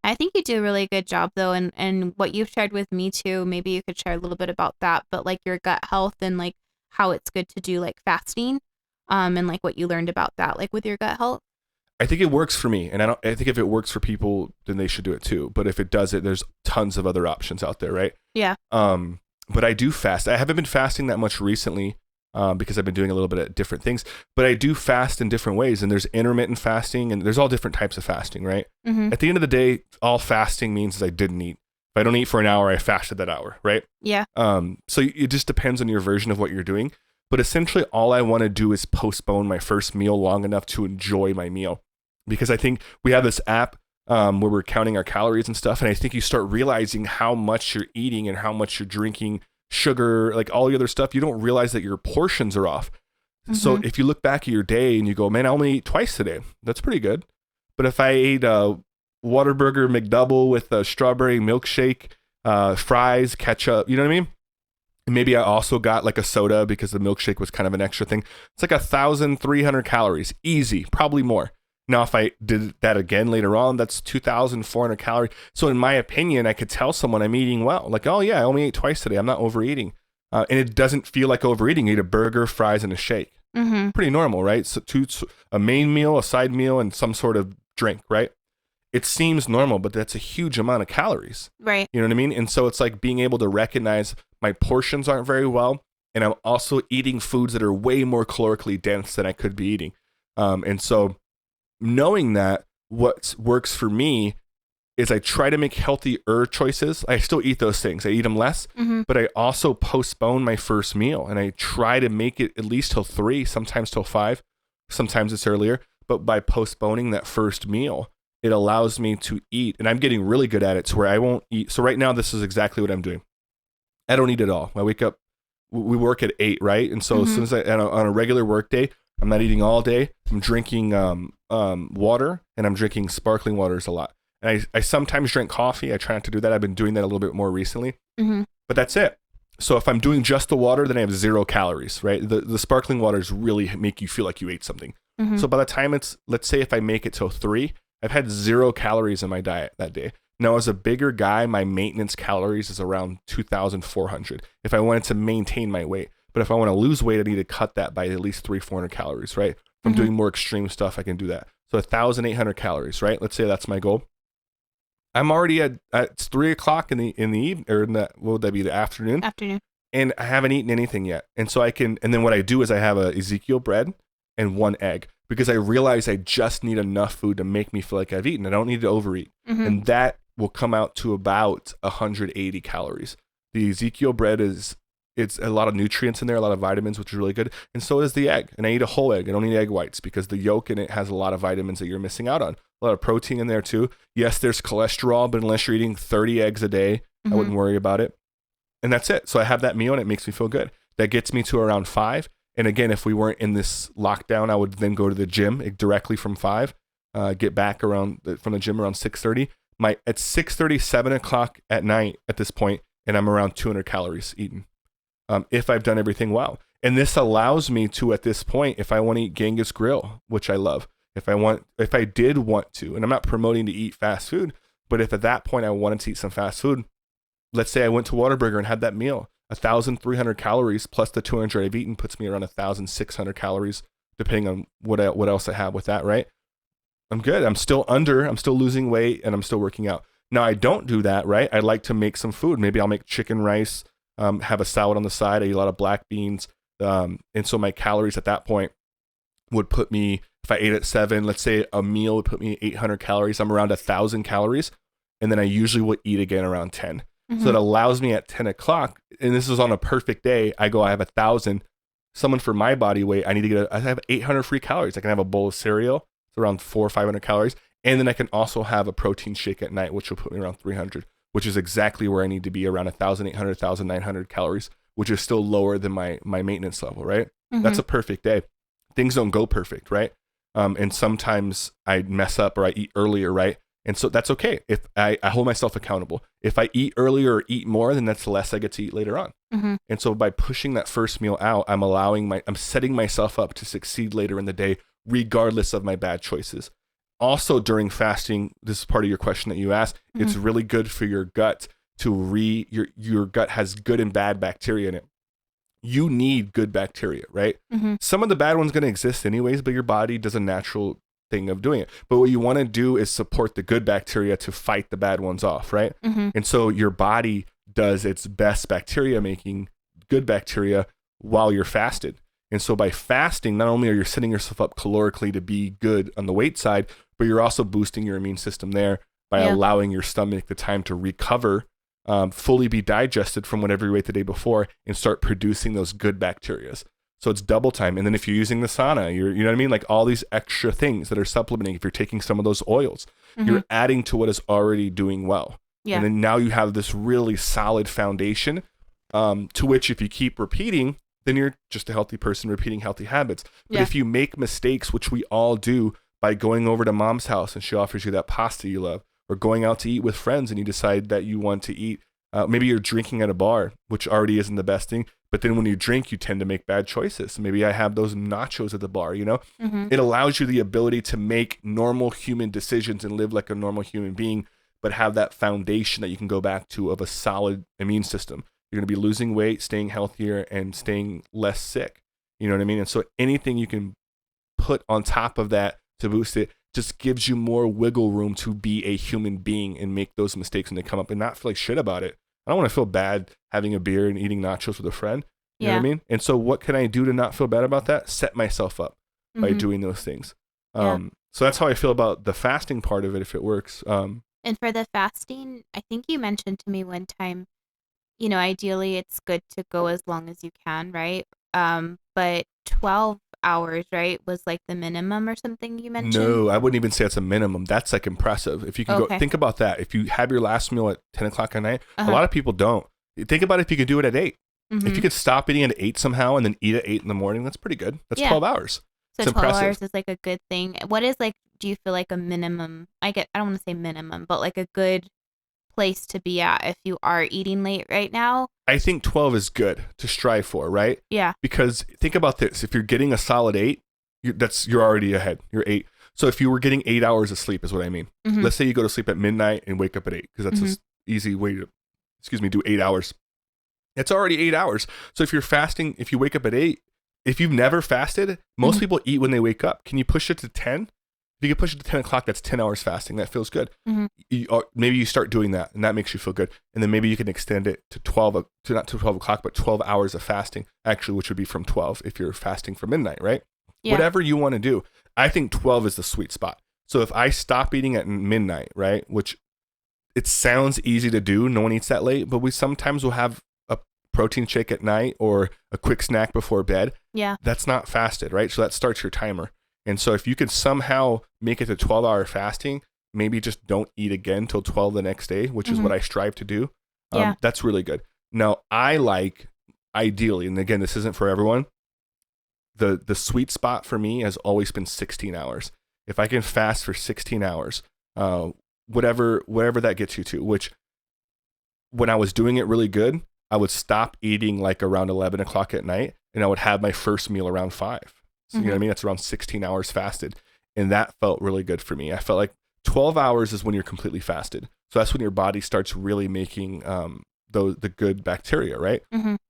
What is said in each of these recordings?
I think you do a really good job though, and what you've shared with me too. Maybe you could share a little bit about that, but like your gut health and like how it's good to do like fasting, and like what you learned about that, like with your gut health. I think it works for me, and I think if it works for people, then they should do it too. But if it doesn't, there's tons of other options out there, right? Yeah. But I do fast. I haven't been fasting that much recently, because I've been doing a little bit of different things. But I do fast in different ways, and there's intermittent fasting, and there's all different types of fasting, right? Mm-hmm. At the end of the day, all fasting means is I didn't eat. If I don't eat for an hour, I fasted that hour, right? Yeah. So it just depends on your version of what you're doing. But essentially, all I want to do is postpone my first meal long enough to enjoy my meal. Because I think we have this app where we're counting our calories and stuff. And I think you start realizing how much you're eating and how much you're drinking, sugar, like all the other stuff. You don't realize that your portions are off. Mm-hmm. So if you look back at your day and you go, man, I only ate twice today. That's pretty good. But if I ate a Whataburger McDouble with a strawberry milkshake, fries, ketchup, you know what I mean? And maybe I also got like a soda because the milkshake was kind of an extra thing. It's like 1,300 calories. Easy, probably more. Now, if I did that again later on, that's 2,400 calories. So in my opinion, I could tell someone I'm eating well. Like, oh yeah, I only ate twice today. I'm not overeating. And it doesn't feel like overeating. You eat a burger, fries, and a shake. Mm-hmm. Pretty normal, right? So a main meal, a side meal, and some sort of drink, right? It seems normal, but that's a huge amount of calories. Right. You know what I mean? And so it's like being able to recognize my portions aren't very well. And I'm also eating foods that are way more calorically dense than I could be eating. And so knowing that, what works for me is I try to make healthier choices. I still eat those things. I eat them less, but I also postpone my first meal, and I try to make it at least till 3, sometimes till 5, sometimes it's earlier. But by postponing that first meal, it allows me to eat, and I'm getting really good at it to where I won't eat. So right now, this is exactly what I'm doing. I don't eat at all. I wake up, we work at 8, right? And so as soon as on a regular work day, I'm not eating all day. I'm drinking water, and I'm drinking sparkling waters a lot. And I sometimes drink coffee. I try not to do that. I've been doing that a little bit more recently. But that's it. So if I'm doing just the water, then I have 0 calories, right? The sparkling waters really make you feel like you ate something. So by the time it's, let's say if I make it till 3, I've had 0 calories in my diet that day. Now, as a bigger guy, my maintenance calories is around 2,400 if I wanted to maintain my weight. But if I want to lose weight, I need to cut that by at least 300-400 calories, right? If I'm doing more extreme stuff, I can do that. So 1,800 calories, right? Let's say that's my goal. I'm already at it's 3 o'clock in the evening, or in the, what would that be, the afternoon? And I haven't eaten anything yet. And so and then what I do is I have a Ezekiel bread and 1 egg, because I realize I just need enough food to make me feel like I've eaten. I don't need to overeat. And that will come out to about 180 calories. The Ezekiel bread it's a lot of nutrients in there, a lot of vitamins, which is really good. And so is the egg. And I eat a whole egg. I don't eat egg whites because the yolk in it has a lot of vitamins that you're missing out on. A lot of protein in there too. Yes, there's cholesterol, but unless you're eating 30 eggs a day, I wouldn't worry about it. And that's it. So I have that meal and it makes me feel good. That gets me to around 5. And again, if we weren't in this lockdown, I would then go to the gym directly from 5, get back from the gym around 6:30. At 6:30, 7 o'clock at night at this point, and I'm around 200 calories eaten. If I've done everything well. And this allows me to, at this point, if I want to eat Genghis Grill, which I love, if I did want to, and I'm not promoting to eat fast food, but if at that point I wanted to eat some fast food, let's say I went to Whataburger and had that meal, 1,300 calories plus the 200 I've eaten puts me around 1,600 calories, depending on what else I have with that, right? I'm good. I'm still losing weight, and I'm still working out. Now, I don't do that, right? I like to make some food. Maybe I'll make chicken rice, have a salad on the side. I eat a lot of black beans. And so my calories at that point would put me, if I ate at 7, let's say a meal would put me 800 calories. I'm around 1,000 calories. And then I usually will eat again around 10. So it allows me at 10 o'clock, and this is on a perfect day, I have 1,000. Someone for my body weight, I have 800 free calories. I can have a bowl of cereal. It's around 400 or 500 calories. And then I can also have a protein shake at night, which will put me around 300, which is exactly where I need to be, around 1,800, 1,900 calories, which is still lower than my maintenance level, right? That's a perfect day. Things don't go perfect, right? And sometimes I mess up or I eat earlier, right? And so that's okay. If I hold myself accountable. If I eat earlier or eat more, then that's less I get to eat later on. And so by pushing that first meal out, I'm setting myself up to succeed later in the day, regardless of my bad choices. Also during fasting, this is part of your question that you asked, it's really good for your gut to your gut has good and bad bacteria in it. You need good bacteria, right? Some of the bad ones going to exist anyways, but your body does a natural thing of doing it. But what you want to do is support the good bacteria to fight the bad ones off, right? And so your body does its best bacteria making good bacteria while you're fasted. And so by fasting, not only are you setting yourself up calorically to be good on the weight side, but you're also boosting your immune system there by allowing your stomach the time to recover, fully be digested from whatever you ate the day before, and start producing those good bacteria. So it's double time. And then if you're using the sauna, you know what I mean? Like all these extra things that are supplementing, if you're taking some of those oils, you're adding to what is already doing well. Yeah. And then now you have this really solid foundation to which if you keep repeating, then you're just a healthy person repeating healthy habits. But if you make mistakes, which we all do, by going over to mom's house and she offers you that pasta you love, or going out to eat with friends and you decide that you want to eat, maybe you're drinking at a bar, which already isn't the best thing. But then when you drink, you tend to make bad choices. Maybe I have those nachos at the bar, you know? It allows you the ability to make normal human decisions and live like a normal human being, but have that foundation that you can go back to of a solid immune system. You're going to be losing weight, staying healthier, and staying less sick. You know what I mean? And so anything you can put on top of that to boost it just gives you more wiggle room to be a human being and make those mistakes when they come up and not feel like shit about it. I don't want to feel bad having a beer and eating nachos with a friend. You know what I mean? And so what can I do to not feel bad about that? Set myself up by doing those things. So that's how I feel about the fasting part of it, if it works. And for the fasting, I think you mentioned to me one time, you know, ideally it's good to go as long as you can, right? But 12 hours, right, was like the minimum or something you mentioned? No, I wouldn't even say it's a minimum. That's like impressive. If you can go, think about that. If you have your last meal at 10 o'clock at night, a lot of people don't. Think about if you could do it at 8. If you could stop eating at 8 somehow and then eat at 8 in the morning, that's pretty good. That's 12 hours. So 12 hours is like a good thing. What is like, do you feel like a minimum? I don't want to say minimum, but like a good place to be at if you are eating late right now? I think 12 is good to strive for, right? Yeah. Because think about this. If you're getting a solid 8, you're already ahead. You're 8. So if you were getting 8 hours of sleep is what I mean. Let's say you go to sleep at midnight and wake up at 8, because that's an easy way to, do 8 hours. It's already 8 hours. So if you're fasting, if you wake up at 8, if you've never fasted, most people eat when they wake up. Can you push it to 10? If you can push it to 10 o'clock, that's 10 hours fasting. That feels good. Maybe you start doing that and that makes you feel good. And then maybe you can extend it to not to 12 o'clock, but 12 hours of fasting, actually, which would be from 12 if you're fasting from midnight, right? Yeah. Whatever you want to do. I think 12 is the sweet spot. So if I stop eating at midnight, right, which it sounds easy to do, no one eats that late, but we sometimes will have a protein shake at night or a quick snack before bed. Yeah. That's not fasted, right? So that starts your timer. And so if you could somehow make it to 12-hour fasting, maybe just don't eat again till 12 the next day, which is what I strive to do. That's really good. Now, I like, ideally, and again, this isn't for everyone, the sweet spot for me has always been 16 hours. If I can fast for 16 hours, whatever that gets you to, which when I was doing it really good, I would stop eating like around 11 o'clock at night, and I would have my first meal around 5. So, you know what I mean? That's around 16 hours fasted. And that felt really good for me. I felt like 12 hours is when you're completely fasted. So that's when your body starts really making the good bacteria, right?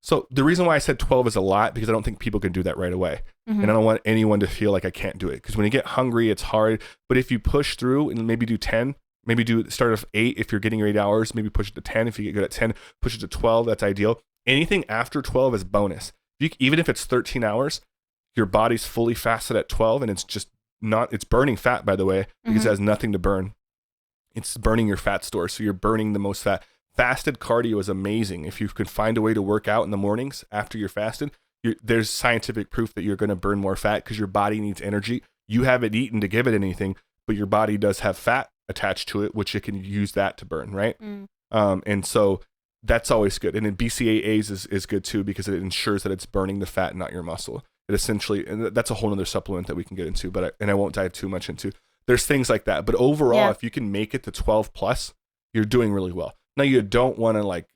So the reason why I said 12 is a lot, because I don't think people can do that right away. And I don't want anyone to feel like I can't do it. Because when you get hungry, it's hard. But if you push through and maybe do 10, maybe start off 8 if you're getting your 8 hours, maybe push it to 10. If you get good at 10, push it to 12. That's ideal. Anything after 12 is bonus. Even if it's 13 hours, your body's fully fasted at 12, and it's burning fat, by the way, because it has nothing to burn. It's burning your fat store, so you're burning the most fat. Fasted cardio is amazing. If you can find a way to work out in the mornings after you're fasted, there's scientific proof that you're going to burn more fat because your body needs energy. You haven't eaten to give it anything, but your body does have fat attached to it, which it can use that to burn, right? And so that's always good. And then BCAAs is good too, because it ensures that it's burning the fat, not your muscle. It essentially, and that's a whole other supplement that we can get into, but I won't dive too much into. There's things like that, but overall, if you can make it to 12 plus, you're doing really well. Now, you don't want to like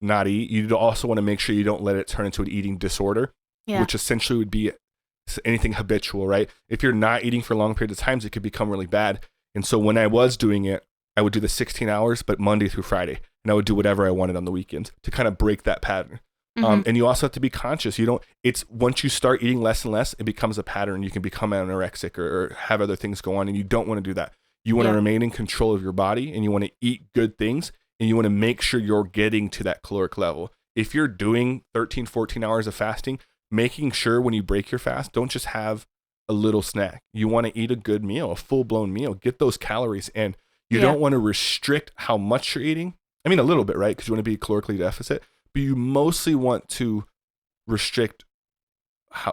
not eat. You also want to make sure you don't let it turn into an eating disorder, which essentially would be anything habitual, right? If you're not eating for long periods of times, it could become really bad. And so when I was doing it, I would do the 16 hours, but Monday through Friday. And I would do whatever I wanted on the weekends to kind of break that pattern. And you also have to be conscious. It's once you start eating less and less, it becomes a pattern. You can become anorexic or have other things go on, and you don't want to do that. You want to remain in control of your body, and you want to eat good things, and you want to make sure you're getting to that caloric level. If you're doing 13, 14 hours of fasting, making sure when you break your fast, don't just have a little snack. You want to eat a good meal, a full-blown meal. Get those calories in. You don't want to restrict how much you're eating. I mean, a little bit, right? Because you want to be calorically deficit, but you mostly want to restrict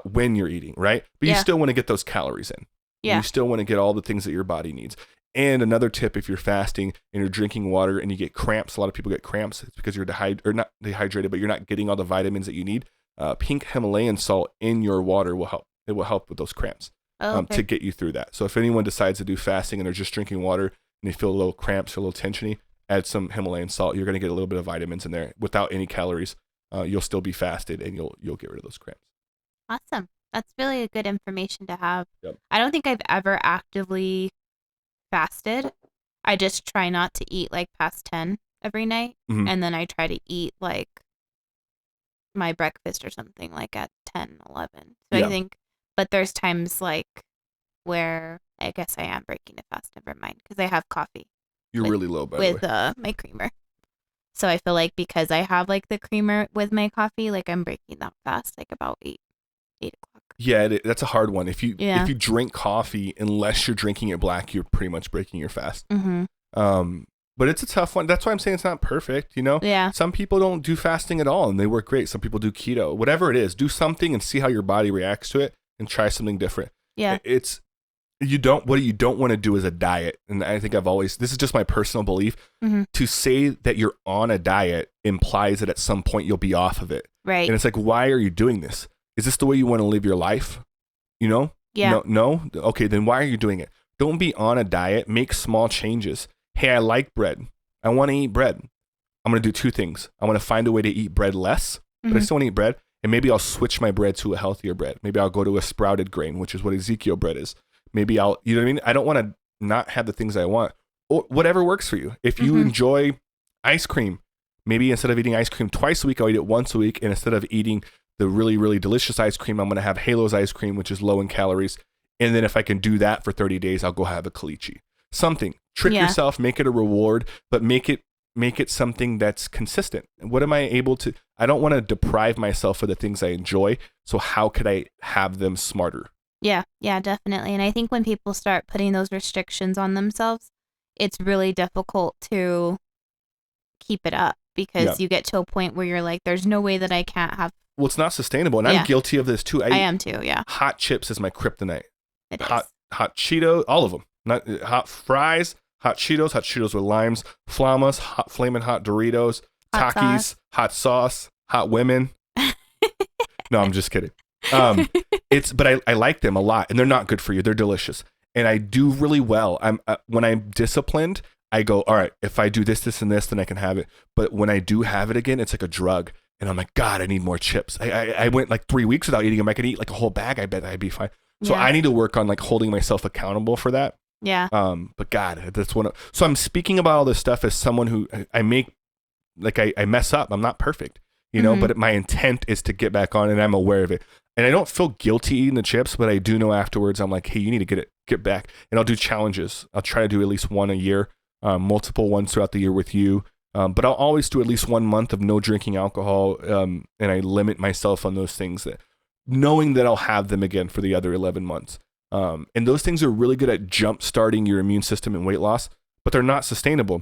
when you're eating, right? But you still want to get those calories in. You still want to get all the things that your body needs. And another tip, if you're fasting and you're drinking water and you get cramps, a lot of people get cramps. It's because you're not dehydrated, but you're not getting all the vitamins that you need. Pink Himalayan salt in your water will help. It will help with those cramps to get you through that. So if anyone decides to do fasting and they're just drinking water and they feel a little cramps or a little tensiony, add some Himalayan salt. You're going to get a little bit of vitamins in there without any calories. You'll still be fasted and you'll get rid of those cramps. Awesome. That's really a good information to have. Yep. I don't think I've ever actively fasted. I just try not to eat like past 10 every night. And then I try to eat like my breakfast or something like at 10, 11. So I think, but there's times like where I guess I am breaking a fast, never mind, because I have coffee. You're really low, by the way. With my creamer. So I feel like because I have like the creamer with my coffee, like I'm breaking that fast, like about 8 o'clock. Yeah, that's a hard one. If you drink coffee, unless you're drinking it black, you're pretty much breaking your fast. But it's a tough one. That's why I'm saying it's not perfect, Yeah. Some people don't do fasting at all and they work great. Some people do keto. Whatever it is, do something and see how your body reacts to it and try something different. Yeah. What you don't want to do is a diet. And I think this is just my personal belief. To say that you're on a diet implies that at some point you'll be off of it. Right. And it's like, why are you doing this? Is this the way you want to live your life? Yeah. No? Okay, then why are you doing it? Don't be on a diet. Make small changes. Hey, I like bread. I want to eat bread. I'm going to do two things. I want to find a way to eat bread less, but I still want to eat bread. And maybe I'll switch my bread to a healthier bread. Maybe I'll go to a sprouted grain, which is what Ezekiel bread is. Maybe I'll, you know what I mean? I don't want to not have the things I want. Or whatever works for you. If you enjoy ice cream, maybe instead of eating ice cream twice a week, I'll eat it once a week. And instead of eating the really, really delicious ice cream, I'm going to have Halo's ice cream, which is low in calories. And then if I can do that for 30 days, I'll go have a caliche. Something. Trick yourself, make it a reward, but make it something that's consistent. What am I able to? I don't want to deprive myself of the things I enjoy. So how could I have them smarter? Yeah, definitely. And I think when people start putting those restrictions on themselves, it's really difficult to keep it up because you get to a point where you're like, there's no way that I can't have. Well, it's not sustainable. And I'm guilty of this too. I am too, yeah. Hot chips is my kryptonite. It is. Hot Cheetos, all of them. Not hot fries, hot Cheetos with limes, Flamas, flaming hot Doritos, Takis, hot sauce, hot women. No, I'm just kidding. But I like them a lot, and they're not good for you. They're delicious, and I do really well. When I'm disciplined, I go, all right. If I do this, and this, then I can have it. But when I do have it again, it's like a drug, and I'm like, God, I need more chips. I went like 3 weeks without eating them. I could eat like a whole bag. I bet I'd be fine. So I need to work on like holding myself accountable for that. Yeah. But God, that's so I'm speaking about all this stuff as someone who I mess up. I'm not perfect, but my intent is to get back on, and I'm aware of it. And I don't feel guilty eating the chips, but I do know afterwards, I'm like, hey, you need to get back. And I'll do challenges. I'll try to do at least one a year, multiple ones throughout the year with you. But I'll always do at least 1 month of no drinking alcohol. And I limit myself on those things knowing that I'll have them again for the other 11 months. And those things are really good at jump starting your immune system and weight loss, but they're not sustainable.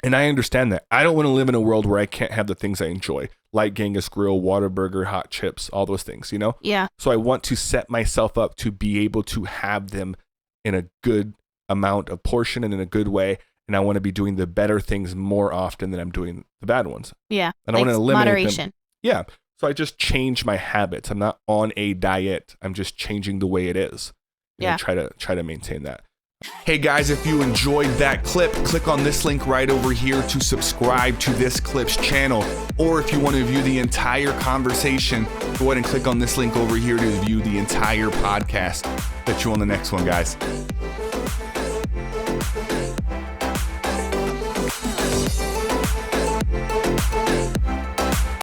And I understand that. I don't want to live in a world where I can't have the things I enjoy, like Genghis Grill, Whataburger, hot chips, all those things, Yeah. So I want to set myself up to be able to have them in a good amount of portion and in a good way. And I want to be doing the better things more often than I'm doing the bad ones. Yeah. And I want to eliminate moderation. them. Yeah. So I just change my habits. I'm not on a diet. I'm just changing the way it is. And I try to maintain that. Hey guys, if you enjoyed that clip, click on this link right over here to subscribe to this clip's channel. Or if you want to view the entire conversation, go ahead and click on this link over here to view the entire podcast. Bet you on the next one, guys.